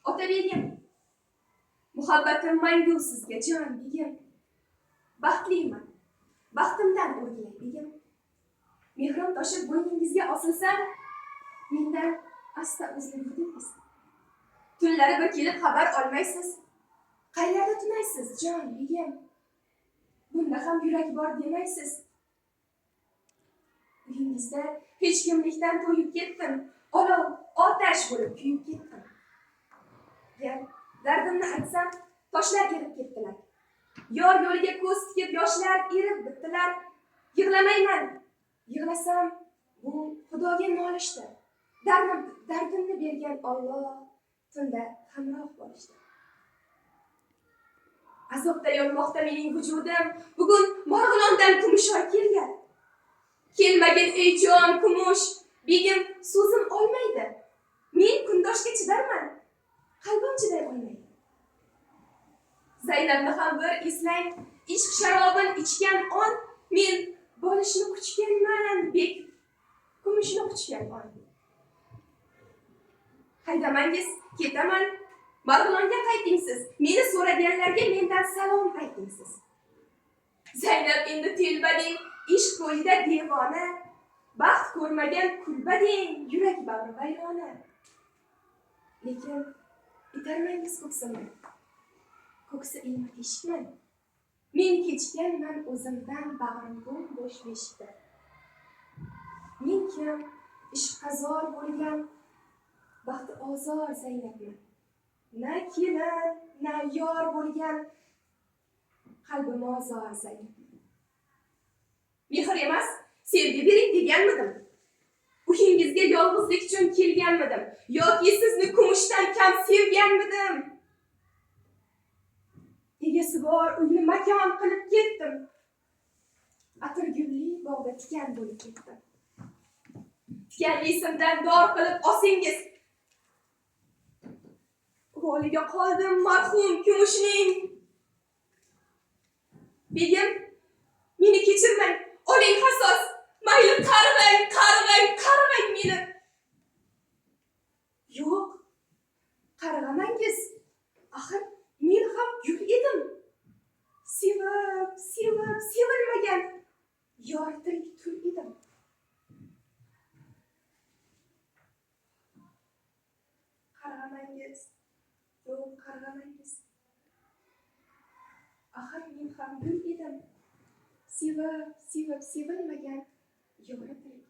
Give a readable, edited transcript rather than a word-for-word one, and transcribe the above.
Otabegim, muhabbatim mangu sizga jon begim. Baxtliman, baxtimdan o'rgilay begim. Mehrim toshib bo'yningizga osilsam, mendan asta uzilib yudingiz. Tunlari bir kelib xabar olmaysiz. Qayerda tunaysiz jon begim? Bunda ham yurak bor demaysiz. Uyingizda hech kimlikdan to'yib ketdim. Olov, otash bo'lib kuyib ketdim. Dardimni aytsam, toshlar kelib ketdilar. Yor yo'liga ko'z tikib yoshlar erib bitdilar. Yig'lamayman. Yig'lasam, bu Xudoga nolishdir. Dardimni bergan Alloh tunda hamroh bo'lishdi. Azobda yonmoqda mening vujudim, bugun Marg'ilondan Kumushoy kelgan. Kelmagin ey jon kumush, begim so'zim olmaydi. Men kundoshga chidarman, qalbim chiday olmaydi. Zaynabni ham bir eslang, ishq sharobin ichgan on, men bolishni quchganman, bek kumushni quchgan on. Haydamangiz, ketaman. Marg'ilonga qaytingsiz. Meni so'raganlarga mendan salom aytingsiz. Zaynab endi telbading, ishq ko'yida devona, baxt ko'rmagan kulbading, yurak bag'ri vayrona. Lekin itarmangiz ko'ksimni. Ko'ksi ilma teshikman. Men kechganman o'zimdan bag'rim bo'sh beshikda. Men kim? Ishqqa zor bo'lgan, baxti ozor Zaynabman. Na kelin, na yor bo'lgan, qalbim ozor Zaynabman. Mehr emas, sevgi bering deganmidim? Uyingizga yolg'izlik uchun kelganmidim? Yoki sizni kumushdan kam sevganmidim? Egasi bor uyni makon qilib ketdim. Atirgulli bog'da tikan bo'lib ketdim. Tikanli simdan dor qilib osingiz. Holiga qoldim marhum kumushning. Begim, meni kechirmang, oling hasos. Mayli qarg'ang meni. Yo'q, qarg'amangiz. Axir men ham gul edim. Sevilmagan yor tirik tul edim. Qarg'amangiz. Yo'q, qarg'amangiz. Axir men ham gul edim. Sevilmagan yor tirik